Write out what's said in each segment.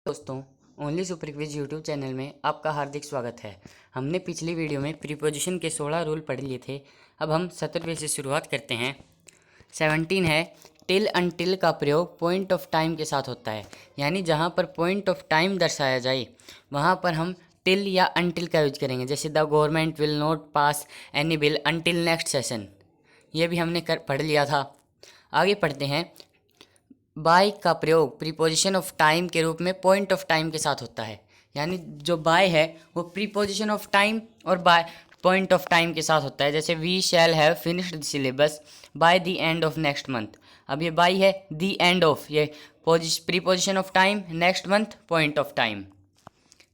दोस्तों, only super quiz YouTube channel में आपका हार्दिक स्वागत है। हमने पिछली वीडियो में प्रीपोजिशन के 16 रूल पढ़ लिए थे। अब हम 17वें से शुरुआत करते हैं। 17 है, टिल अनटिल का प्रयोग पॉइंट ऑफ टाइम के साथ होता है। यानी जहाँ पर पॉइंट ऑफ टाइम दर्शाया जाए वहाँ पर हम टिल या अनटिल का यूज करेंगे। जैसे the government will not pass any bill until next session, ये भी हमने पढ़ लिया था। आगे पढ़ते हैं। बाय का प्रयोग प्रीपोजिशन ऑफ टाइम के रूप में पॉइंट ऑफ टाइम के साथ होता है। यानी जो बाय है वो प्रीपोजिशन ऑफ टाइम और बाय पॉइंट ऑफ टाइम के साथ होता है। जैसे we shall have finished the syllabus by the end of next month. अब ये बाय है, द एंड ऑफ ये preposition of time, next month point of time.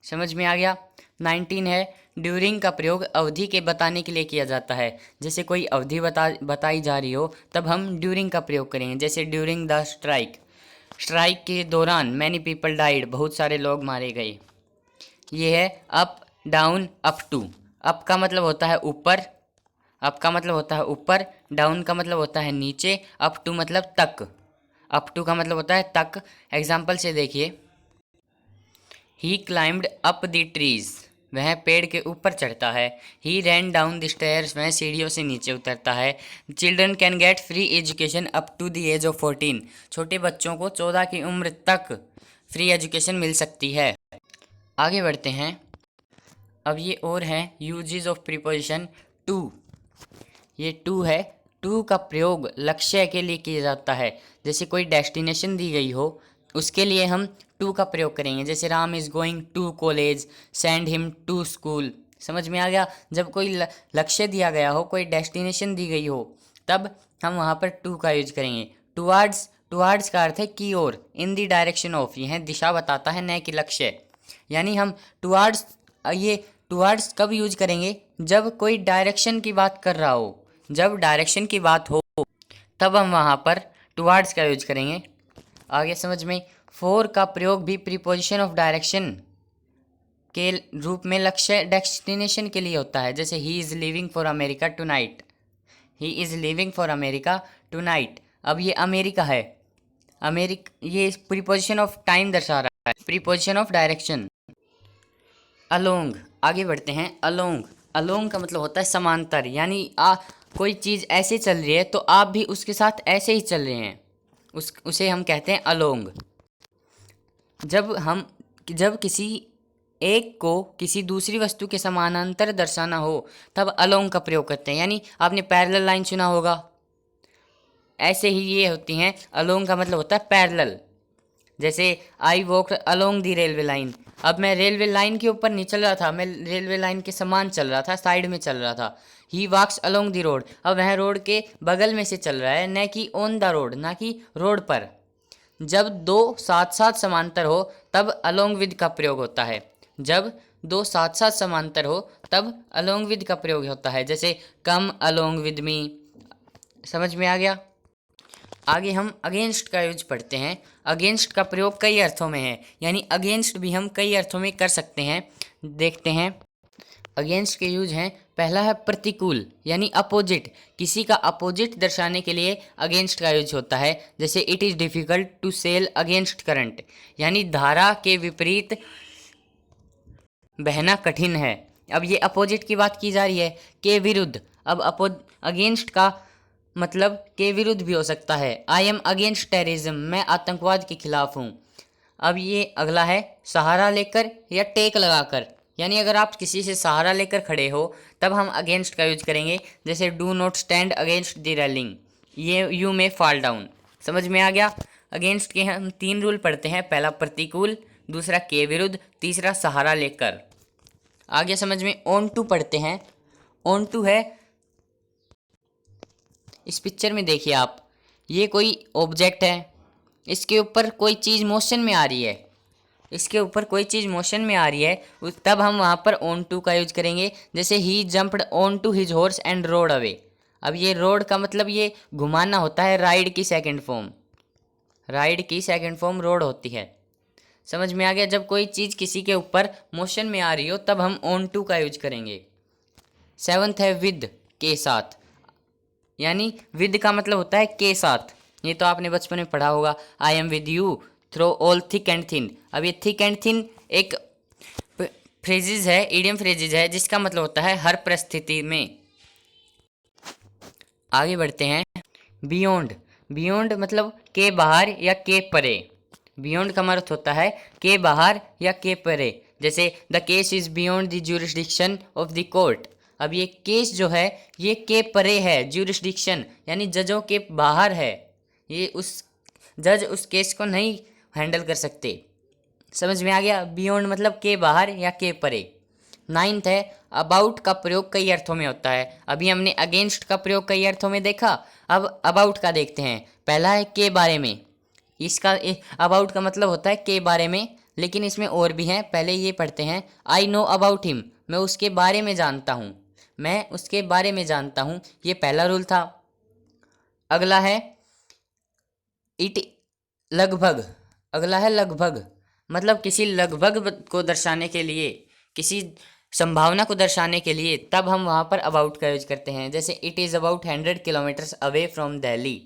समझ में आ गया। 19 है, ड्यूरिंग का प्रयोग अवधि के बताने के लिए किया जाता है। जैसे कोई अवधि बताई जा रही हो तब हम ड्यूरिंग का प्रयोग करेंगे। जैसे ड्यूरिंग द स्ट्राइक, स्ट्राइक के दौरान मैनी पीपल डाइड, बहुत सारे लोग मारे गए। ये है up down up to. Up का मतलब होता है ऊपर, अप का मतलब होता है ऊपर, डाउन का मतलब होता है नीचे, अप टू मतलब तक, अप टू का मतलब होता है तक। एग्जाम्पल से देखिए, he climbed up the trees, वह पेड़ के ऊपर चढ़ता है। He ran down the stairs, वह सीढ़ियों से नीचे उतरता है। Children can get free education up to the age of 14, छोटे बच्चों को 14 की उम्र तक फ्री एजुकेशन मिल सकती है। आगे बढ़ते हैं। अब ये और है यूजेस ऑफ प्रीपोजिशन टू। ये टू है, टू का प्रयोग लक्ष्य के लिए किया जाता है। जैसे कोई डेस्टिनेशन दी गई हो उसके लिए हम टू का प्रयोग करेंगे। जैसे Ram is going to college, send him to school. समझ में आ गया। जब कोई लक्ष्य दिया गया हो, कोई डेस्टिनेशन दी गई हो, तब हम वहाँ पर टू का यूज करेंगे। टुवार्ड्स, टुवार्ड्स का अर्थ है की ओर, इन द डायरेक्शन ऑफ, यह दिशा बताता है न कि लक्ष्य। यानी हम टुवार्ड्स, ये टुवार्ड्स कब यूज करेंगे? जब कोई डायरेक्शन की बात कर रहा हो, जब डायरेक्शन की बात हो तब हम वहाँ पर टुवार्ड्स का यूज करेंगे। आगे समझ में। फॉर का प्रयोग भी प्रीपोजिशन ऑफ डायरेक्शन के रूप में लक्ष्य डेस्टिनेशन के लिए होता है। जैसे he is leaving for America tonight, he is leaving for America tonight. अब ये अमेरिका है, ये प्रीपोजिशन ऑफ टाइम दर्शा रहा है, प्रीपोजिशन ऑफ डायरेक्शन। अलोंग, आगे बढ़ते हैं। अलोंग, अलोंग का मतलब होता है समांतर। यानी कोई चीज़ ऐसे चल रही है तो आप भी उसके साथ ऐसे ही चल रहे हैं, उसे हम कहते हैं अलोंग। जब किसी एक को किसी दूसरी वस्तु के समानांतर दर्शाना हो तब अलोंग का प्रयोग करते हैं। यानी आपने पैरेलल लाइन सुना होगा, ऐसे ही ये होती हैं। अलोंग का मतलब होता है पैरेलल। जैसे I walk along the railway line, अब मैं रेलवे लाइन के ऊपर नहीं चल रहा था, मैं रेलवे लाइन के समान चल रहा था, साइड में चल रहा था। ही वॉक्स अलोंग दी रोड, अब वह रोड के बगल में से चल रहा है, न कि ऑन द रोड, ना कि रोड पर। जब दो साथ साथ समांतर हो तब अलोंग विद का प्रयोग होता है। जब दो साथ साथ समांतर हो तब अलोंग विद का प्रयोग होता है। जैसे कम अलोंग विद मी। समझ में आ गया। आगे हम अगेंस्ट का यूज पढ़ते हैं। अगेंस्ट का प्रयोग कई अर्थों में है, यानी अगेंस्ट भी हम कई अर्थों में कर सकते हैं। देखते हैं। अगेंस्ट के यूज हैं। पहला है प्रतिकूल, यानी अपोजिट, किसी का अपोजिट दर्शाने के लिए अगेंस्ट का यूज होता है। जैसे it is difficult to sail against current, यानी धारा के विपरीत बहना कठिन है। अब ये अपोजिट की बात की जा रही है, के विरुद्ध। अब अगेंस्ट का मतलब के विरुद्ध भी हो सकता है। आई एम अगेंस्ट टेररिज्म, मैं आतंकवाद के खिलाफ हूँ। अब ये अगला है सहारा लेकर या टेक लगाकर, यानी अगर आप किसी से सहारा लेकर खड़े हो तब हम अगेंस्ट का यूज करेंगे। जैसे do not stand against the railing, ये यू में फॉल डाउन। समझ में आ गया। अगेंस्ट के हम 3 रूल पढ़ते हैं। पहला प्रतिकूल, दूसरा के विरुद्ध, तीसरा सहारा लेकर। आगे समझ में ऑन टू पढ़ते हैं। ऑन टू है, इस पिक्चर में देखिए आप, ये कोई ऑब्जेक्ट है, इसके ऊपर कोई चीज़ मोशन में आ रही है, इसके ऊपर कोई चीज़ मोशन में आ रही है, तब हम वहाँ पर ऑन टू का यूज करेंगे। जैसे ही jumped on to his horse and rode away. अब ये रोड का मतलब ये घुमाना होता है, राइड की सेकंड फॉर्म, राइड की सेकंड फॉर्म रोड होती है। समझ में आ गया। जब कोई चीज़ किसी के ऊपर मोशन में आ रही हो तब हम ऑन टू का यूज करेंगे। 7th है विद, के साथ, यानी विद का मतलब होता है के साथ। ये तो आपने बचपन में पढ़ा होगा, I am with you, through all thick and thin. अब ये थिक एंड थिन एक फ्रेजेज है, इडियम फ्रेजेज है, जिसका मतलब होता है हर परिस्थिति में। आगे बढ़ते हैं। बियॉन्ड। बियॉन्ड मतलब के बाहर या के परे। बियॉन्ड का अर्थ होता है के बाहर या के परे। जैसे the case is beyond the jurisdiction of the court. अब ये केस जो है ये के परे है, ज्यूरिसडिक्शन यानी जजों के बाहर है। ये उस जज उस केस को नहीं हैंडल कर सकते। समझ में आ गया? बियॉन्ड मतलब के बाहर या के परे। 9th है अबाउट का प्रयोग कई अर्थों में होता है। अभी हमने अगेंस्ट का प्रयोग कई अर्थों में देखा, अब अबाउट का देखते हैं। पहला है के बारे में। इसका अबाउट का मतलब होता है के बारे में, लेकिन इसमें और भी हैं। पहले ये पढ़ते हैं। आई नो अबाउट हिम, मैं उसके बारे में जानता हूँ। मैं उसके बारे में जानता हूँ, ये पहला रूल था। अगला है इट लगभग। अगला है लगभग, मतलब किसी लगभग को दर्शाने के लिए, किसी संभावना को दर्शाने के लिए तब हम वहाँ पर अबाउट का यूज करते हैं। जैसे it is about 100 kilometres away from Delhi,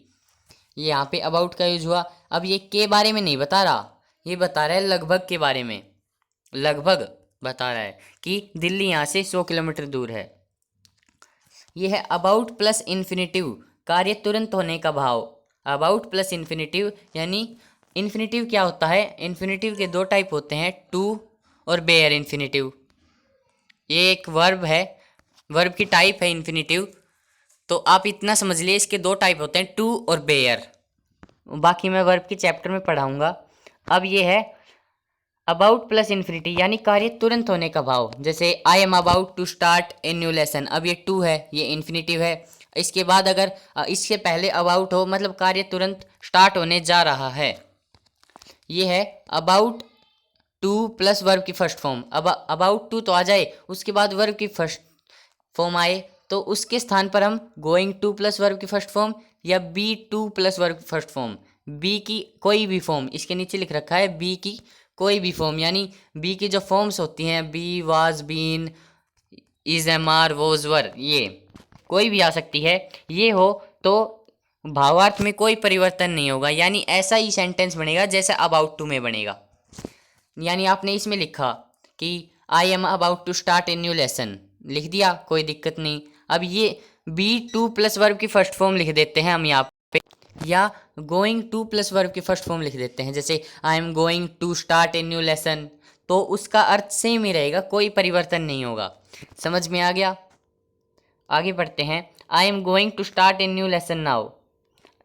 ये यहाँ पे अबाउट का यूज हुआ। अब ये के बारे में नहीं बता रहा, ये बता रहा है लगभग के बारे में। लगभग बता रहा है कि दिल्ली यहाँ से 100 किलोमीटर दूर है। ये है अबाउट प्लस इन्फिनिटिव, कार्य तुरंत होने का भाव। अबाउट प्लस इन्फिनिटिव यानी इन्फिनिटिव क्या होता है? इन्फिनिटिव के दो टाइप होते हैं, टू और बेयर इन्फिनिटिव। ये एक वर्ब है, वर्ब की टाइप है इन्फिनिटिव। तो आप इतना समझ लिए, इसके दो टाइप होते हैं, टू और बेयर। बाकी मैं वर्ब के चैप्टर में पढ़ाऊंगा। अब ये है अबाउट प्लस इन्फिनिटी यानी कार्य तुरंत होने का भाव। जैसे I am about to start a new lesson, अब ये टू है, ये इन्फिनिटिव है। इसके बाद अगर इसके पहले अबाउट हो मतलब कार्य तुरंत स्टार्ट होने जा रहा है। ये है अबाउट टू प्लस वर्ब की फर्स्ट फॉर्म। अब अबाउट टू तो आ जाए, उसके बाद वर्ब की फर्स्ट फॉर्म आए, तो उसके स्थान पर हम गोइंग टू प्लस वर्ब की फर्स्ट फॉर्म या बी टू प्लस वर्ब की फर्स्ट फॉर्म, बी की कोई भी फॉर्म, इसके नीचे लिख रखा है बी की कोई भी फॉर्म, यानी बी की जो फॉर्म्स होती हैं, be, was, been, is, am, are, was, were, ये कोई भी आ सकती है। ये हो तो भावार्थ में कोई परिवर्तन नहीं होगा, यानी ऐसा ही सेंटेंस बनेगा जैसे अबाउट टू में बनेगा। यानी आपने इसमें लिखा कि I am about to start a new lesson, लिख दिया, कोई दिक्कत नहीं। अब ये बी टू प्लस वर्ब की फर्स्ट फॉर्म लिख देते हैं हम यहाँ पे, या गोइंग टू प्लस वर्ब की फर्स्ट फॉर्म लिख देते हैं। जैसे I am going to start a new lesson, तो उसका अर्थ सेम ही रहेगा, कोई परिवर्तन नहीं होगा। समझ में आ गया? आगे बढ़ते हैं। I am going to start a new lesson now,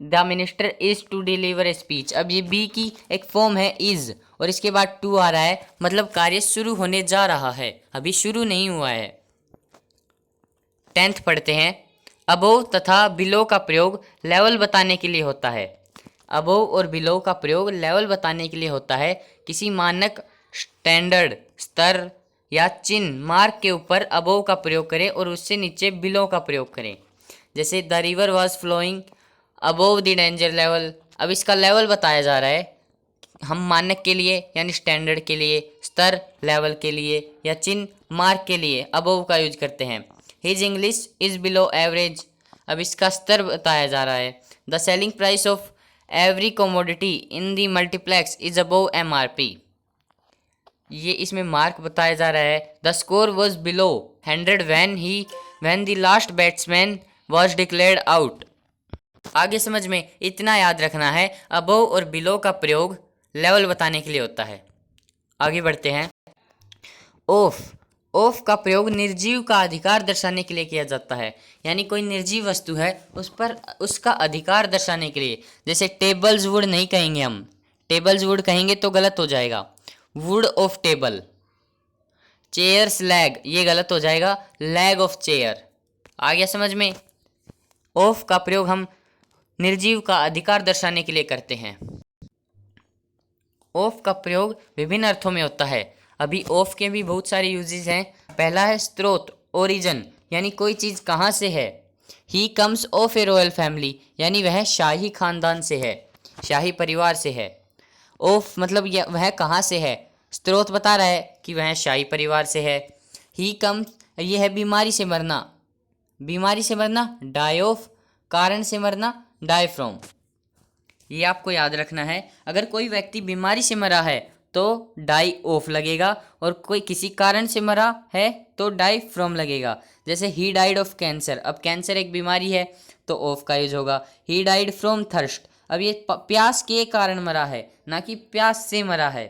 the minister is to deliver a speech. अब ये बी की एक फॉर्म है इज, और इसके बाद टू आ रहा है, मतलब कार्य शुरू होने जा रहा है, अभी शुरू नहीं हुआ है। 10th पढ़ते हैं। अबोव तथा बिलो का प्रयोग लेवल बताने के लिए होता है। अबोव और बिलो का प्रयोग लेवल बताने के लिए होता है। किसी मानक, स्टैंडर्ड, स्तर या चिन्ह, मार्क के ऊपर अबोव का प्रयोग करें और उससे नीचे बिलो का प्रयोग करें। जैसे the river was flowing above the danger level. अब इसका लेवल बताया जा रहा है, हम मानक के लिए यानी स्टैंडर्ड के लिए, स्तर लेवल के लिए, या चिन्ह मार्क के लिए अबोव का यूज करते हैं। His English is below average, अब इसका स्तर बताया जा रहा है। The selling price of every commodity in the multiplex is above MRP, ये इसमें मार्क बताया जा रहा है। The score was below 100 when the last batsman was declared out. आगे समझ में इतना याद रखना है, अबोव और बिलो का प्रयोग लेवल बताने के लिए होता है। आगे बढ़ते हैं। ऑफ। ऑफ का प्रयोग निर्जीव का अधिकार दर्शाने के लिए किया जाता है, यानी कोई निर्जीव वस्तु है उस पर उसका अधिकार दर्शाने के लिए। जैसे टेबल्स वुड नहीं कहेंगे हम, टेबल्स वुड कहेंगे तो गलत हो जाएगा, would of table. Chairs lag, ये गलत हो जाएगा, लैग ऑफ चेयर। आ गया समझ में? ऑफ का प्रयोग हम निर्जीव का अधिकार दर्शाने के लिए करते हैं। ऑफ का प्रयोग विभिन्न अर्थों में होता है। अभी ऑफ के भी बहुत सारे यूजेस हैं। पहला है स्रोत, ओरिजिन, यानी कोई चीज़ कहाँ से है। He comes of A royal family, यानी वह शाही खानदान से है, शाही परिवार से है। ऑफ मतलब वह कहाँ से है, स्रोत बता रहा है कि वह शाही परिवार से है। ही कम्स, यह है बीमारी से मरना, बीमारी से मरना डाई ऑफ, कारण से मरना डाई फ्रॉम। ये आपको याद रखना है। अगर कोई व्यक्ति बीमारी से मरा है तो डाई ऑफ लगेगा, और कोई किसी कारण से मरा है तो डाई फ्रॉम लगेगा। जैसे ही डाइड ऑफ कैंसर, अब कैंसर एक बीमारी है तो ऑफ का यूज होगा। ही डाइड फ्रॉम थर्स्ट, अब ये प्यास के कारण मरा है, ना कि प्यास से मरा है,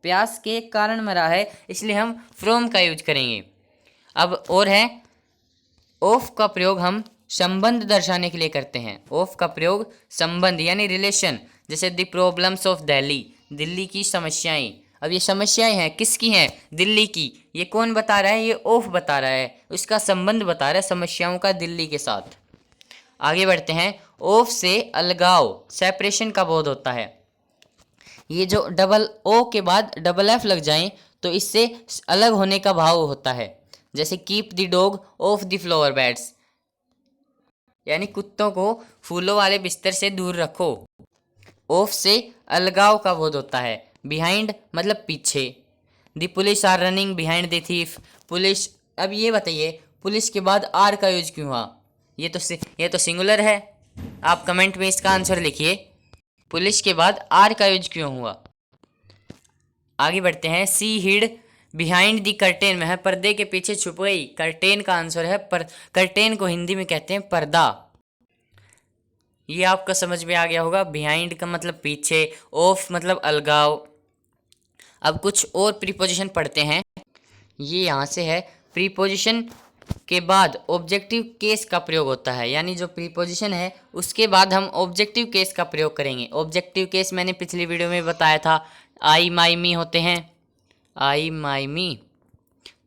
प्यास के कारण मरा है, इसलिए हम फ्रॉम का यूज करेंगे। अब और है, ऑफ का प्रयोग हम संबंध दर्शाने के लिए करते हैं। ऑफ का प्रयोग संबंध यानी रिलेशन, जैसे the problems of Delhi, Delhi की समस्याएं। अब ये समस्याएं हैं, किसकी हैं? दिल्ली की। ये कौन बता रहा है? ये ऑफ बता रहा है, उसका संबंध बता रहा है समस्याओं का दिल्ली के साथ। आगे बढ़ते हैं। ऑफ से अलगाव, सेपरेशन का बोध होता है। ये जो डबल ओ के बाद डबल एफ लग जाएं तो इससे अलग होने का भाव होता है। जैसे keep the dog of the flower beds, यानी कुत्तों को फूलों वाले बिस्तर से दूर रखो। ऑफ से अलगाव का बोध होता है। बिहाइंड मतलब पीछे। The police are running behind the thief, police. अब ये बताइए पुलिस के बाद आर का यूज क्यों हुआ? ये तो सिंगुलर है। आप कमेंट में इसका आंसर लिखिए, पुलिस के बाद आर का यूज क्यों हुआ। आगे बढ़ते हैं। सी हिड बिहाइंड दी कर्टेन में है, पर्दे के पीछे छुप गई। कर्टेन का आंसर है कर्टेन को हिंदी में कहते हैं पर्दा। ये आपका समझ में आ गया होगा। बिहाइंड का मतलब पीछे, ऑफ मतलब अलगाव। अब कुछ और प्रीपोजिशन पढ़ते हैं। ये यहाँ से है, प्रीपोजिशन के बाद ऑब्जेक्टिव केस का प्रयोग होता है, यानी जो प्रीपोजिशन है उसके बाद हम ऑब्जेक्टिव केस का प्रयोग करेंगे। ऑब्जेक्टिव केस मैंने पिछली वीडियो में बताया था, आई माई मी होते हैं, आई माई मी।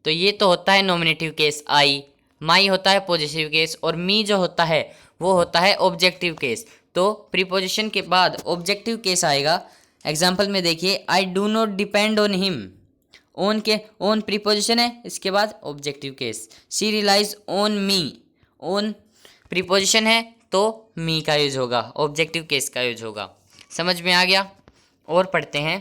तो ये तो होता है नॉमिनेटिव केस आई, माई होता है पॉजिटिव केस, और मी जो होता है वो होता है ऑब्जेक्टिव केस। तो प्रीपोजिशन के बाद ऑब्जेक्टिव केस आएगा। एग्जाम्पल में देखिए, I do not depend on him, on के ओन प्रीपोजिशन है, इसके बाद objective case. She relies on me, on preposition है तो मी का यूज होगा, ऑब्जेक्टिव केस का यूज होगा। समझ में आ गया? और पढ़ते हैं।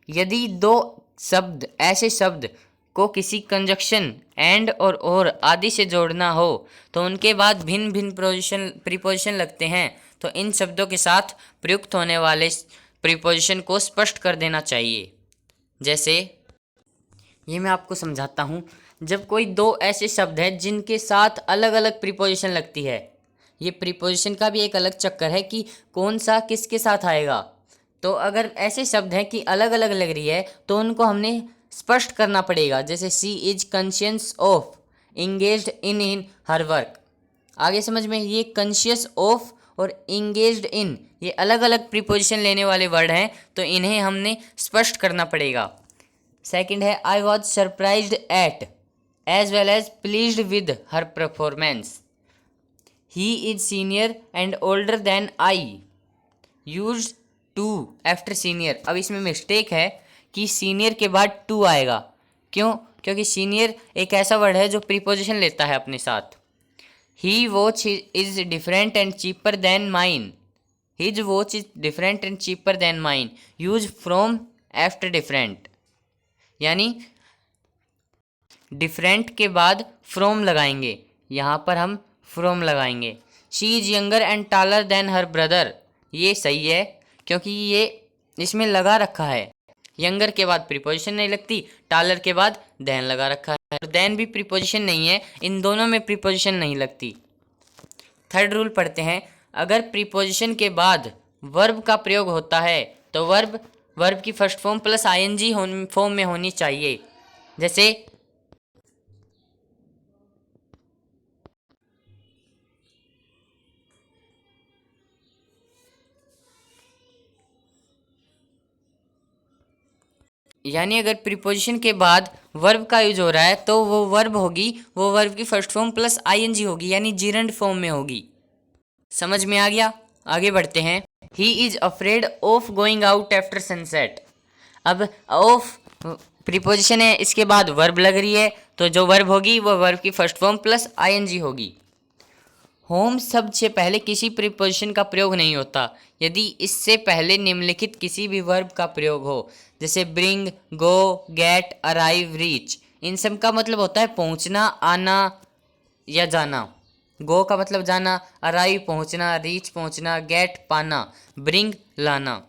यदि दो शब्द, ऐसे शब्द को किसी कंजक्शन एंड और आदि से जोड़ना हो तो उनके बाद भिन्न भिन्न प्रीपोजिशन लगते हैं, तो इन शब्दों के साथ प्रयुक्त होने वाले प्रीपोजिशन को स्पष्ट कर देना चाहिए। जैसे ये मैं आपको समझाता हूँ। जब कोई दो ऐसे शब्द हैं जिनके साथ अलग अलग प्रीपोजिशन लगती है, ये प्रीपोजिशन का भी एक अलग चक्कर है कि कौन सा किसके साथ आएगा। तो अगर ऐसे शब्द हैं कि अलग अलग लग रही है तो उनको हमने स्पष्ट करना पड़ेगा। जैसे she is conscious of engaged in her work. आगे समझ में, ये कॉन्शियस ऑफ और इंगेज्ड इन ये अलग अलग प्रीपोजिशन लेने वाले वर्ड हैं, तो इन्हें हमने स्पष्ट करना पड़ेगा। सेकंड है, I was surprised at as well as pleased with her performance. He is senior and older than I, use to after senior. अब इसमें मिस्टेक है कि सीनियर के बाद टू आएगा। क्यों? क्योंकि सीनियर एक ऐसा वर्ड है जो प्रीपोजिशन लेता है अपने साथ। He watch is different and cheaper than mine, his watch is different and cheaper than mine, use from after different, यानी डिफरेंट के बाद फ्रॉम लगाएंगे, यहाँ पर हम फ्रॉम लगाएंगे। She is younger and taller than her brother, ये सही है क्योंकि ये इसमें लगा रखा है। यंगर के बाद प्रीपोजिशन नहीं लगती, टालर के बाद देन लगा रखा है, और देन भी प्रीपोजिशन नहीं है, इन दोनों में प्रीपोजिशन नहीं लगती। थर्ड रूल पढ़ते हैं। अगर प्रीपोजिशन के बाद वर्ब का प्रयोग होता है तो वर्ब की first form plus ING form में होनी चाहिए। जैसे यानी अगर प्रीपोजिशन के बाद वर्ब का यूज हो रहा है तो वो वर्ब की फर्स्ट फॉर्म प्लस आईएनजी होगी, यानी जीरंड फॉर्म में होगी। समझ में आ गया? आगे बढ़ते हैं। He is afraid of going out after sunset. अब ऑफ प्रीपोजिशन है, इसके बाद वर्ब लग रही है, तो जो वर्ब होगी वो वर्ब की फर्स्ट फॉर्म प्लस आईएनजी होगी। होम शब्द से पहले किसी प्रीपोजिशन का प्रयोग नहीं होता यदि इससे पहले निम्नलिखित किसी भी वर्ब का प्रयोग हो। जैसे ब्रिंग, गो, गेट, अराइव, रीच। इन सब का मतलब होता है पहुंचना, आना या जाना। गो का मतलब जाना, अराइव पहुंचना, रीच पहुंचना, गेट पाना, ब्रिंग लाना।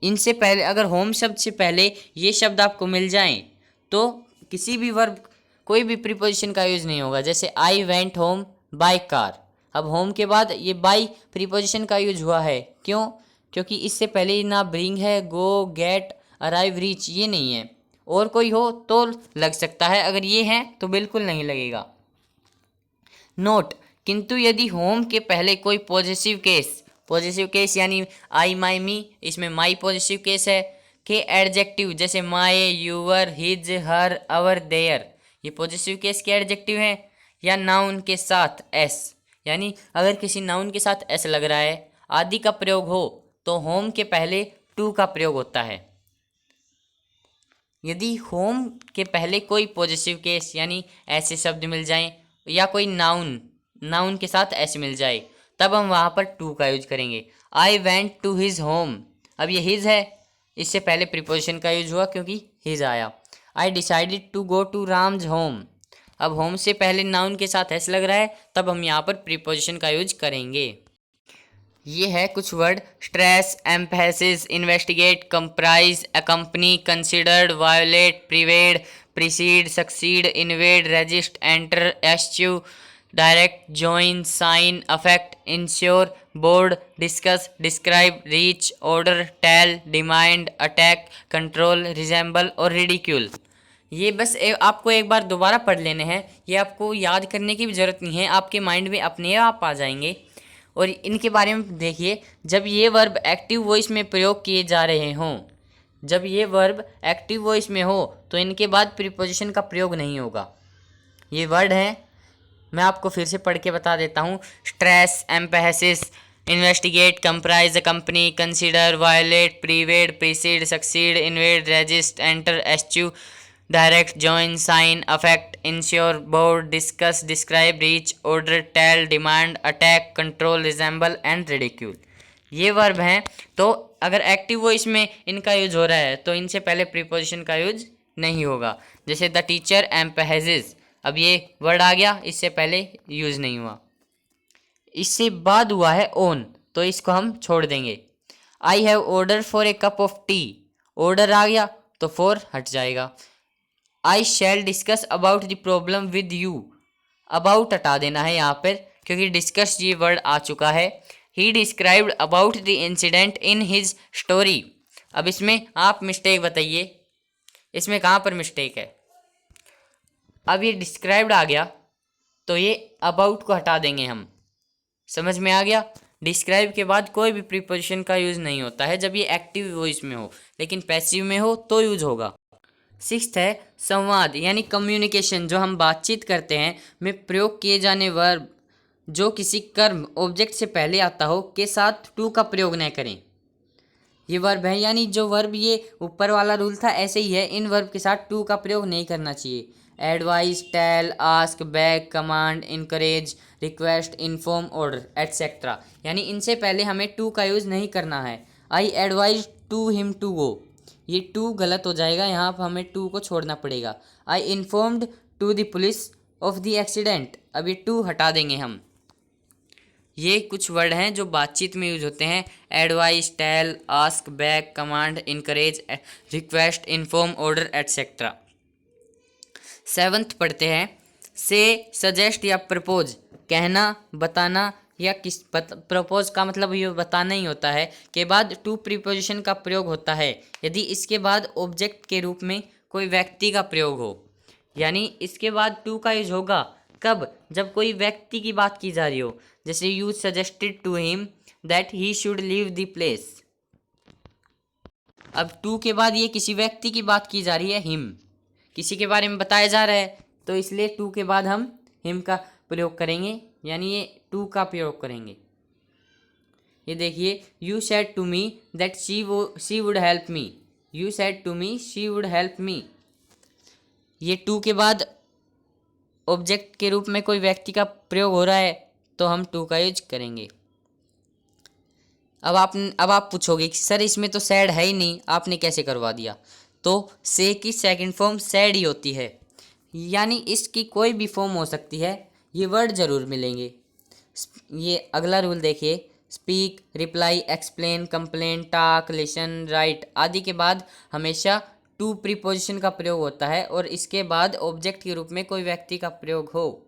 इनसे पहले अगर होम शब्द से पहले ये शब्द आपको मिल जाएं तो किसी भी वर्ब, कोई भी प्रीपोजिशन का यूज नहीं होगा। जैसे I went home by car, अब होम के बाद ये बाय प्रीपोजिशन का यूज हुआ है। क्यों? क्योंकि इससे पहले ना ब्रिंग है, गो, गेट, अराइव, रीच ये नहीं है। और कोई हो तो लग सकता है, अगर ये है तो बिल्कुल नहीं लगेगा। नोट, किंतु यदि होम के पहले कोई पॉजिटिव केस यानी आई, माई, मी, इसमें माई पॉजिटिव केस है, के एडजेक्टिव जैसे my, your, his, her, our, their, ये पॉजिटिव केस के एडजेक्टिव हैं। या नाउन के साथ एस, यानी अगर किसी नाउन के साथ एस लग रहा है, आदि का प्रयोग हो तो होम के पहले टू का प्रयोग होता है। यदि होम के पहले कोई पॉजिटिव केस यानी ऐसे शब्द मिल जाएं या कोई नाउन के साथ ऐसे मिल जाए, तब हम वहाँ पर टू का यूज करेंगे। I went to his home, अब ये हिज है, इससे पहले प्रीपोजिशन का यूज हुआ क्योंकि हिज आया। I decided to go to Ram's home, अब होम से पहले नाउन के साथ ऐसे लग रहा है, तब हम यहाँ पर प्रीपोजिशन का यूज करेंगे। ये है कुछ word: stress, emphasis, investigate, comprise, accompany, considered, violate, pervade, precede, succeed, invade, resist, enter, eschew, direct, join, sign, affect, ensure, board, discuss, describe, reach, order, tell, demand, attack, control, resemble और ridicule. ये बस आपको एक बार दोबारा पढ़ लेने हैं, ये आपको याद करने की भी ज़रूरत नहीं है, आपके माइंड में अपने आप आ जाएंगे। और इनके बारे में देखिए, जब ये वर्ब एक्टिव वॉइस में प्रयोग किए जा रहे हों, जब ये वर्ब एक्टिव वॉइस में हो तो इनके बाद प्रीपोजिशन का प्रयोग नहीं होगा। ये वर्ड हैं, मैं आपको फिर से पढ़ के बता देता हूँ: stress, emphasis, investigate, comprise, company, consider, violate, pervade, precede, succeed, invade, resist, enter, eschew, direct, join, sign, affect, ensure, board, discuss, describe, reach, order, tell, demand, attack, control, resemble and ridicule. ये verb हैं, तो अगर active voice में इनका use हो रहा है तो इनसे पहले प्रीपोजिशन का यूज नहीं होगा। जैसे द टीचर एम्फेसिस, अब ये वर्ड आ गया, इससे पहले यूज नहीं हुआ। इससे बाद हुआ है ओन, तो इसको हम छोड़ देंगे। I have order for a cup of tea, order आ गया तो फॉर हट जाएगा। I shall discuss about the problem with you, about हटा देना है यहाँ पर क्योंकि डिस्कस ये वर्ड आ चुका है। ही described about the incident in his story, अब इसमें आप मिस्टेक बताइए, इसमें कहाँ पर मिस्टेक है? अब ये डिस्क्राइब्ड आ गया तो ये अबाउट को हटा देंगे हम। समझ में आ गया? डिस्क्राइब के बाद कोई भी प्रीपोजिशन का यूज़ नहीं होता है जब ये एक्टिव वॉइस में हो, लेकिन पैसिव में हो तो यूज होगा। सिक्स्थ है संवाद यानी कम्युनिकेशन, जो हम बातचीत करते हैं में प्रयोग किए जाने वर्ब जो किसी कर्म ऑब्जेक्ट से पहले आता हो के साथ टू का प्रयोग न करें। ये वर्ब है, यानी जो वर्ब ये ऊपर वाला रूल था ऐसे ही है, इन वर्ब के साथ टू का प्रयोग नहीं करना चाहिए। Advice, tell, ask, beg, command, encourage, request, inform, order etcetera, यानी इनसे पहले हमें टू का यूज़ नहीं करना है। I advise to him to go, ये टू गलत हो जाएगा, यहाँ पर हमें टू को छोड़ना पड़ेगा। I informed to the police of the accident, अब ये टू हटा देंगे हम। ये कुछ वर्ड हैं जो बातचीत में यूज होते हैं: advice, tell, ask, beg, command, encourage, request, inform, order etcetera. Seventh पढ़ते हैं से, सजेस्ट या प्रपोज, कहना, बताना या प्रपोज का मतलब ये बताना ही होता है, के बाद टू प्रीपोजिशन का प्रयोग होता है यदि इसके बाद ऑब्जेक्ट के रूप में कोई व्यक्ति का प्रयोग हो। यानी इसके बाद टू का यूज होगा कब? जब कोई व्यक्ति की बात की जा रही हो, जैसे you suggested to him that he should leave the place. अब टू के बाद ये किसी व्यक्ति की बात की जा रही है, हिम, किसी के बारे में बताया जा रहा है, तो इसलिए टू के बाद हम हिम का प्रयोग करेंगे, यानी ये टू का प्रयोग करेंगे। ये देखिए, you said to me that she would help me, you said to me she would help me, ये टू के बाद ऑब्जेक्ट के रूप में कोई व्यक्ति का प्रयोग हो रहा है तो हम टू का यूज करेंगे। अब आप पूछोगे कि सर इसमें तो सैड है ही नहीं, आपने कैसे करवा दिया? तो से की सेकंड फॉर्म सैड ही होती है, यानी इसकी कोई भी फॉर्म हो सकती है, ये वर्ड जरूर मिलेंगे। ये अगला रूल देखिए, speak, reply, explain, complain, talk, listen, right आदि के बाद हमेशा टू प्रीपोजिशन का प्रयोग होता है और इसके बाद ऑब्जेक्ट के रूप में कोई व्यक्ति का प्रयोग हो,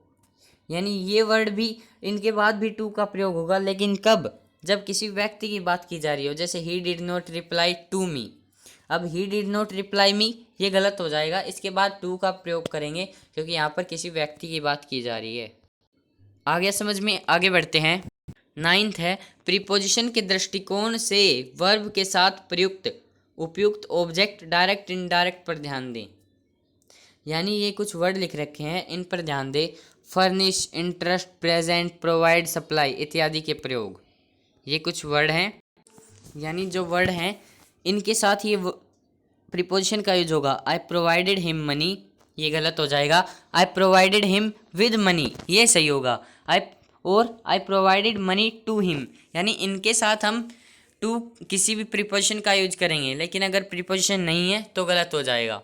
यानी ये वर्ड भी इनके बाद भी टू का प्रयोग होगा, लेकिन कब? जब किसी व्यक्ति की बात की जा रही हो, जैसे he did not reply to me. अब he did not reply me ये गलत हो जाएगा, इसके बाद टू का प्रयोग करेंगे क्योंकि यहाँ पर किसी व्यक्ति की बात की जा रही है। आगे समझ में, आगे बढ़ते हैं। 9th है, प्रीपोजिशन के दृष्टिकोण से वर्ब के साथ प्रयुक्त उपयुक्त ऑब्जेक्ट डायरेक्ट इनडायरेक्ट पर ध्यान दें। यानी ये कुछ वर्ड लिख रखे हैं, इन पर ध्यान दें। Furnish, interest, present, provide, supply इत्यादि के प्रयोग, ये कुछ वर्ड हैं। यानी जो वर्ड हैं इनके साथ ये प्रीपोजिशन का यूज होगा। आई प्रोवाइडेड हिम मनी, ये गलत हो जाएगा। आई प्रोवाइडेड हिम विद मनी, ये सही होगा। आई प्रोवाइडेड मनी टू हिम, यानी इनके साथ हम टू किसी भी प्रीपोजिशन का यूज करेंगे, लेकिन अगर प्रीपोजिशन नहीं है तो गलत हो जाएगा।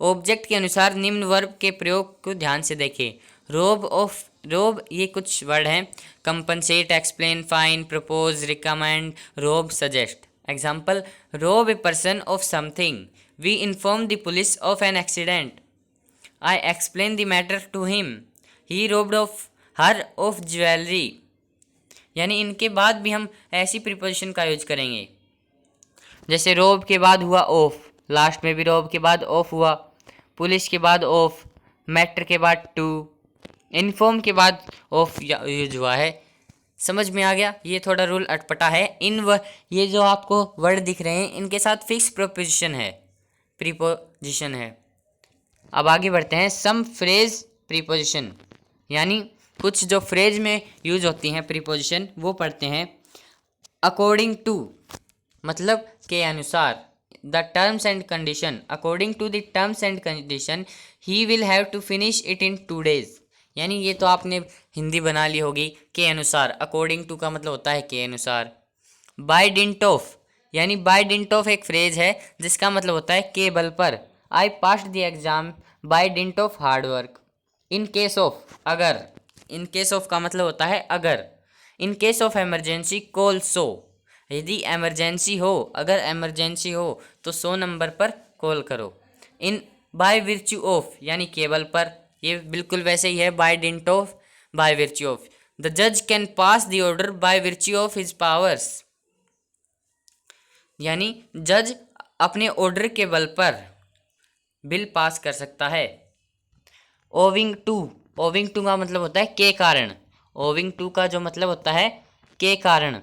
ऑब्जेक्ट के अनुसार निम्न वर्ब के प्रयोग को ध्यान से देखें। रोब ये कुछ वर्ड हैं। Compensate, explain, fine, propose, recommend, rob, suggest. Example, rob a person of something, we inform the police of an accident, I explain the matter to him, he robbed of her of jewellery. यानी इनके बाद भी हम ऐसी preposition का use करेंगे, जैसे रोब के बाद हुआ ऑफ, लास्ट में भी रोब के बाद ऑफ हुआ, पुलिस के बाद ऑफ, मैटर के बाद टू, इन्फॉर्म के बाद ऑफ यूज हुआ है। समझ में आ गया? ये थोड़ा रूल अटपटा है। ये जो आपको वर्ड दिख रहे हैं इनके साथ फिक्स प्रीपोजिशन है। अब आगे बढ़ते हैं। सम फ्रेज प्रीपोजिशन, यानी कुछ जो फ्रेज में यूज होती हैं प्रीपोजिशन वो पढ़ते हैं। अकॉर्डिंग टू मतलब के अनुसार, the terms and condition, according to the terms and condition, he will have to finish it in 2 days। यानी ये तो आपने हिंदी बना ली होगी, के अनुसार। अकॉर्डिंग टू का मतलब होता है के अनुसार। बाय डिंट ऑफ, यानी बाय डिंट ऑफ एक फ्रेज है जिसका मतलब होता है के बल पर। I passed the exam by dint of hard work. In case of, अगर, इन केस ऑफ का मतलब होता है अगर। In case of emergency call so, यदि इमरजेंसी हो, अगर इमरजेंसी हो तो 100 नंबर पर कॉल करो। इन बाय विर्च्यू ऑफ, यानी केवल पर, ये बिल्कुल वैसे ही है, by dint of, by virtue of. The जज can pass the order by virtue of his powers, यानी जज अपने ऑर्डर के बल पर बिल पास कर सकता है। ओविंग टू, ओविंग टू का मतलब होता है के कारण। ओविंग टू का जो मतलब होता है के कारण।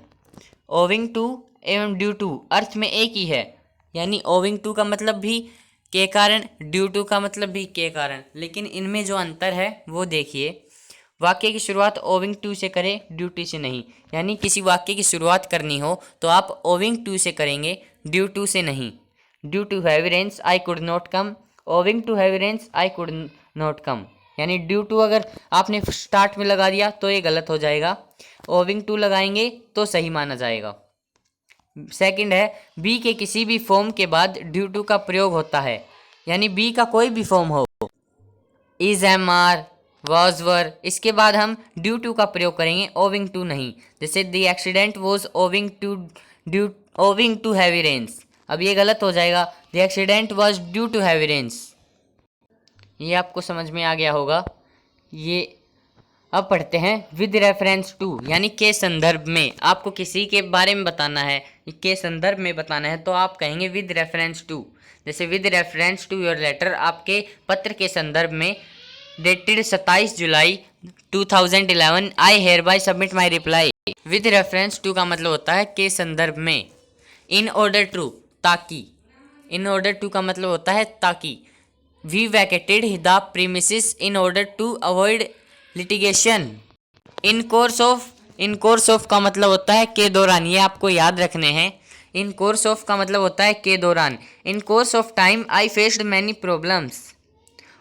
ओविंग टू एवं ड्यू टू अर्थ में एक ही है, यानी ओविंग टू का मतलब भी के कारण, ड्यू टू का मतलब भी के कारण, लेकिन इनमें जो अंतर है वो देखिए। वाक्य की शुरुआत ओविंग टू से करें, ड्यू टू से नहीं। यानी किसी वाक्य की शुरुआत करनी हो तो आप ओविंग टू से करेंगे, ड्यू टू से नहीं। Due to heavy rains I could not come, owing to heavy rains I could not come. यानी ड्यू टू अगर आपने स्टार्ट में लगा दिया तो ये गलत हो जाएगा, ओविंग टू लगाएंगे तो सही माना जाएगा। सेकंड है, बी के किसी भी फॉर्म के बाद ड्यू टू का प्रयोग होता है, यानी बी का कोई भी फॉर्म हो, इज, एम, आर, वॉज, वर, इसके बाद हम ड्यू टू का प्रयोग करेंगे, ओविंग टू नहीं। जैसे the accident was owing to heavy rains, अब ये गलत हो जाएगा, the accident was due to heavy rains. ये आपको समझ में आ गया होगा। ये अब पढ़ते हैं विद रेफरेंस टू, यानी के संदर्भ में। आपको किसी के बारे में बताना है, के संदर्भ में बताना है तो आप कहेंगे विद रेफरेंस टू। जैसे with reference to your letter, आपके पत्र के संदर्भ में, dated 27 July 2011, I hereby submit my reply. With reference to का मतलब होता है के संदर्भ में। इन ऑर्डर टू, ताकि, इन ऑर्डर टू का मतलब होता है ताकि। We vacated the premises in order to avoid litigation. In course of का मतलब होता है के दौरान, ये आपको याद रखने हैं। इन कोर्स ऑफ का मतलब होता है के दौरान। In course of time I faced many problems.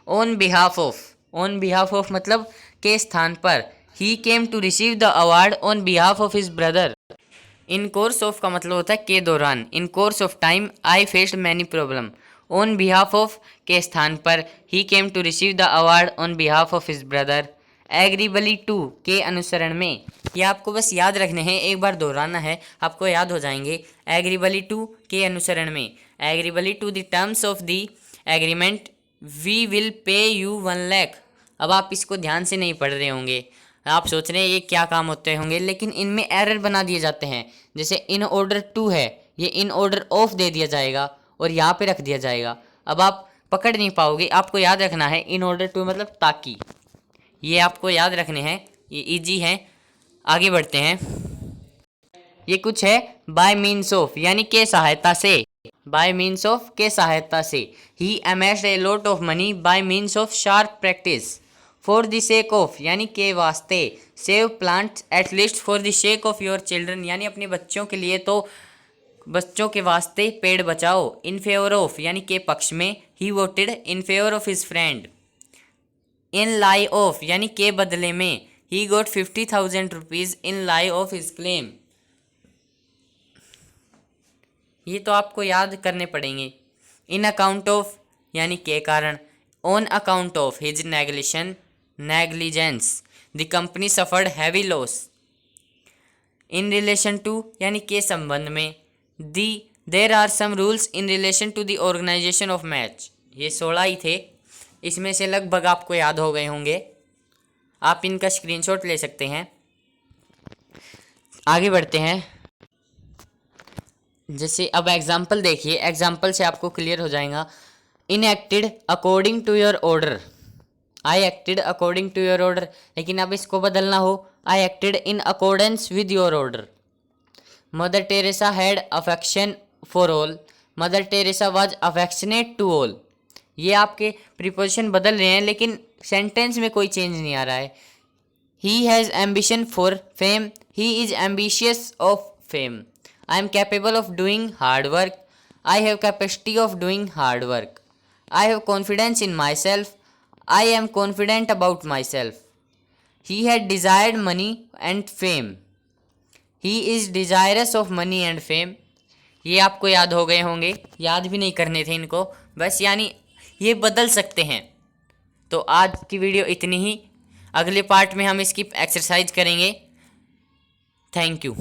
On behalf of, on behalf of मतलब के स्थान पर। He came to receive the award on behalf of his brother. In course of का मतलब होता है के दौरान। In course of time I faced many problem. On behalf of के स्थान पर, he came to receive the award on behalf of his brother. Agreeably to के अनुसरण में। ये आपको बस याद रखने हैं, एक बार दोहराना है, आपको याद हो जाएंगे। एग्रीबली टू के अनुसरण में, agreeably to the terms of the agreement we will pay you 1 lakh. अब आप इसको ध्यान से नहीं पढ़ रहे होंगे, आप सोच रहे हैं ये क्या काम होते होंगे, लेकिन इनमें एरर बना दिए जाते हैं। जैसे इन ऑर्डर टू है, ये इन ऑर्डर ऑफ दे दिया जाएगा और यहाँ पे रख दिया जाएगा। अब आप पकड़ नहीं पाओगे, आपको याद रखना है इन ऑर्डर टू मतलब ताकि, ये आपको याद रखने हैं, ये इजी हैं। आगे बढ़ते हैं। ये कुछ है बाय मीन्स ऑफ यानी के सहायता से, बाय मीन्स ऑफ के सहायता से। He amassed a lot of money by means of sharp practice. For the sake of यानी के वास्ते। Save plants at least for the sake of your children यानी अपने बच्चों के लिए तो बच्चों के वास्ते पेड़ बचाओ। इन फेवर ऑफ यानी के पक्ष में। He voted in favour of his friend. In lieu of यानी के बदले में। He got 50,000 rupees in lieu of his claim. ये तो आपको याद करने पड़ेंगे। इन अकाउंट ऑफ यानी के कारण। On account of his negligence the company suffered heavy loss. In relation to यानी के संबंध में। There are some rules in relation to the organisation of match. ये 16 ही थे, इसमें से लगभग आपको याद हो गए होंगे, आप इनका स्क्रीनशॉट ले सकते हैं। आगे बढ़ते हैं। जैसे अब एग्जाम्पल देखिए, एग्जाम्पल से आपको क्लियर हो जाएगा। In acted according to your order. I acted according to your order, लेकिन अब इसको बदलना हो, I acted in accordance with your order. Mother Teresa had affection for all. Mother Teresa was affectionate to all. ये आपके preposition बदल रहे हैं, लेकिन सेंटेंस में कोई चेंज नहीं आ रहा है। He has ambition for fame. He is ambitious of fame. I am capable of doing hard work. I have capacity of doing hard work. I have confidence in my self. I am confident about myself. He had desired money and fame. He is desirous of money and fame. ये आपको याद हो गए होंगे, याद भी नहीं करने थे इनको, बस यानी ये बदल सकते हैं। तो आज की वीडियो इतनी ही, अगले पार्ट में हम इसकी एक्सरसाइज करेंगे। Thank you.